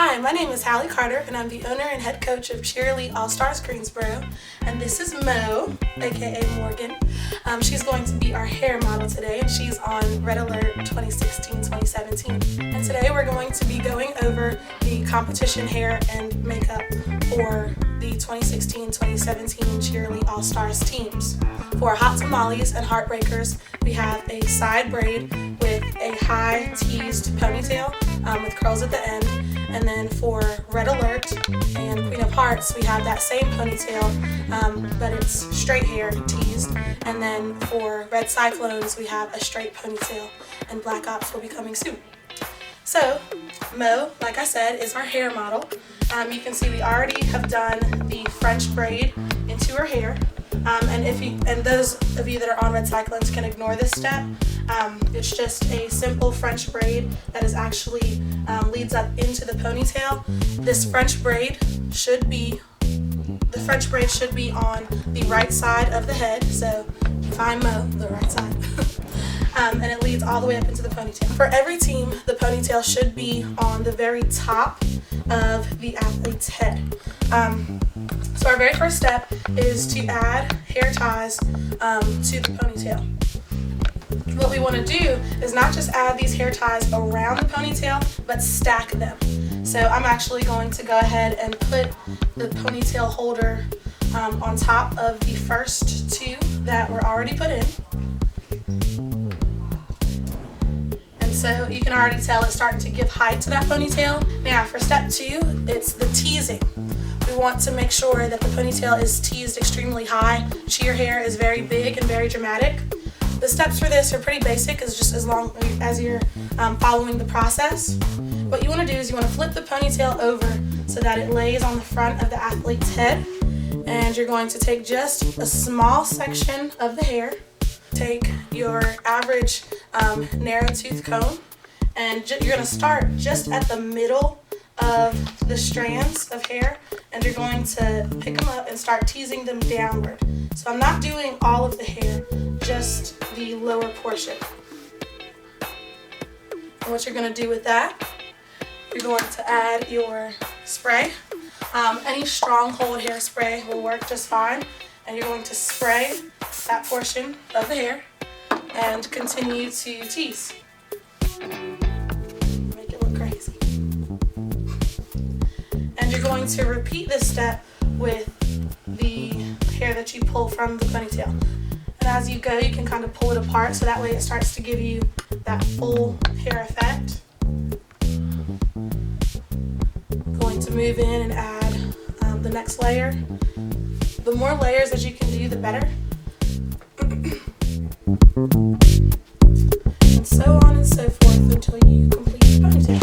Hi, my name is Hallie Carter, and I'm the owner and head coach of Cheerily All-Stars Greensboro. And this is Mo, aka Morgan. She's going to be our hair model today, and she's on Red Alert 2016-2017. And today we're going to be going over the competition hair and makeup for the 2016-2017 Cheerily All-Stars teams. For Hot Tamales and Heartbreakers, we have a side braid with a high teased ponytail with curls at the end. And then for Red Alert and Queen of Hearts, we have that same ponytail, but it's straight hair, teased. And then for Red Cyclones, we have a straight ponytail, and Black Ops will be coming soon. So, Mo, like I said, is our hair model. You can see we already have done the French braid into her hair. And those of you that are on Red Cyclones can ignore this step. It's just a simple French braid that is actually leads up into the ponytail. This French braid should be on the right side of the head. So find Mo, the right side. And it leads all the way up into the ponytail. For every team, the ponytail should be on the very top of the athlete's head. So our very first step is to add hair ties to the ponytail. What we want to do is not just add these hair ties around the ponytail, but stack them. So I'm actually going to go ahead and put the ponytail holder on top of the first two that were already put in. And so you can already tell it's starting to give height to that ponytail. Now for step two, it's the teasing. We want to make sure that the ponytail is teased extremely high. Cheer hair is very big and very dramatic. The steps for this are pretty basic, it's just as long as you're following the process. What you want to do is you want to flip the ponytail over so that it lays on the front of the athlete's head. And you're going to take just a small section of the hair. Take your average narrow tooth comb, and you're going to start just at the middle of the strands of hair, and you're going to pick them up and start teasing them downward. So I'm not doing all of the hair, just the lower portion. And what you're going to do with that, you're going to add your spray. Any stronghold hairspray will work just fine. And you're going to spray that portion of the hair and continue to tease. Make it look crazy. And you're going to repeat this step with the hair that you pull from the ponytail. And as you go, you can kind of pull it apart so that way it starts to give you that full hair effect. Going to move in and add the next layer. The more layers that you can do, the better. And so on and so forth until you complete the ponytail.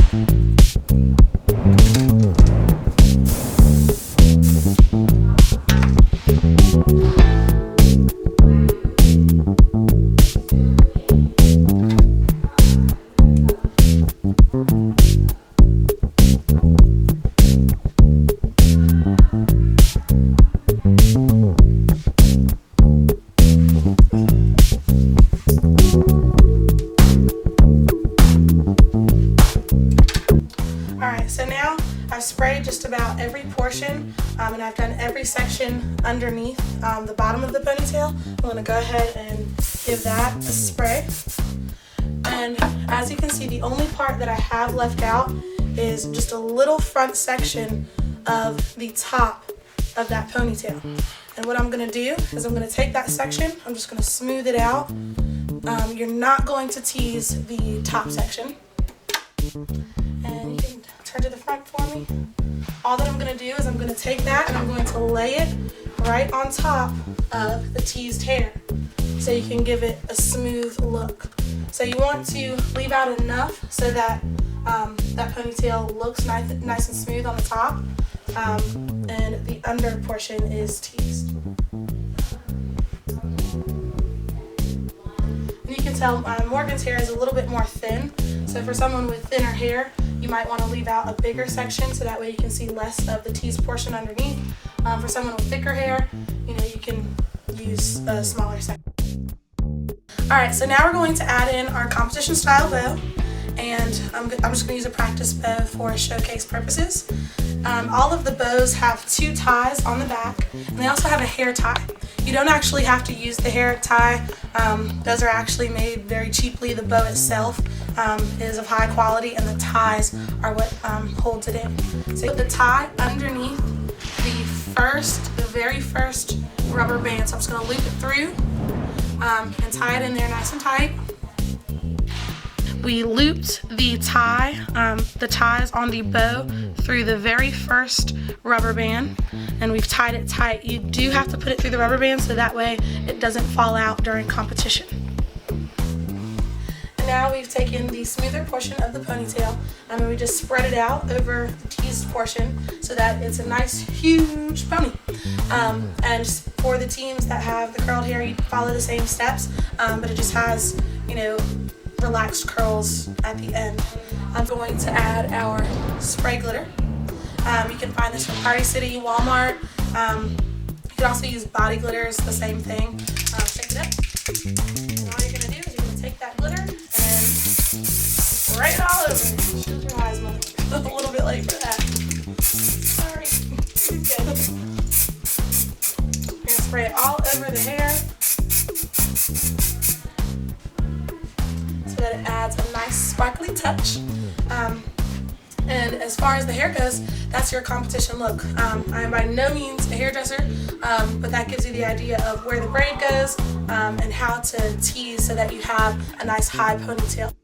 Alright, so now I've sprayed just about every portion and I've done every section underneath the bottom of the ponytail. I'm going to go ahead and give that a spray. And as you can see, the only part that I have left out is just a little front section of the top of that ponytail. And what I'm going to do is I'm going to take that section, I'm just going to smooth it out. You're not going to tease the top section. And you can turn to the front for me. All that I'm going to do is I'm going to take that and I'm going to lay it right on top of the teased hair so you can give it a smooth look. So you want to leave out enough so that that ponytail looks nice and smooth on the top, and the under portion is teased. And you can tell Morgan's hair is a little bit more thin, so for someone with thinner hair, you might want to leave out a bigger section so that way you can see less of the teased portion underneath. For someone with thicker hair, you can use a smaller section. Alright, so now we're going to add in our competition style bow. and I'm just going to use a practice bow for showcase purposes. All of the bows have 2 ties on the back, and they also have a hair tie. You don't actually have to use the hair tie. Those are actually made very cheaply. The bow itself is of high quality, and the ties are what holds it in. So put the tie underneath the very first rubber band. So I'm just going to loop it through and tie it in there nice and tight. We looped the ties on the bow through the very first rubber band, and we've tied it tight. You do have to put it through the rubber band so that way it doesn't fall out during competition. And now we've taken the smoother portion of the ponytail and we just spread it out over the teased portion so that it's a nice huge pony. And for the teams that have the curled hair, you follow the same steps, but it just has, relaxed curls at the end. I'm going to add our spray glitter. You can find this from Party City, Walmart. You can also use body glitter, it's the same thing. Shake it up. And all you're going to do is you're going to take that glitter and spray it all over it. Shield your eyes, mother. A little bit late for that. Sorry. Good. You're going to spray it all over the hair, that it adds a nice sparkly touch. And as far as the hair goes, that's your competition look. I am by no means a hairdresser, but that gives you the idea of where the braid goes and how to tease so that you have a nice high ponytail.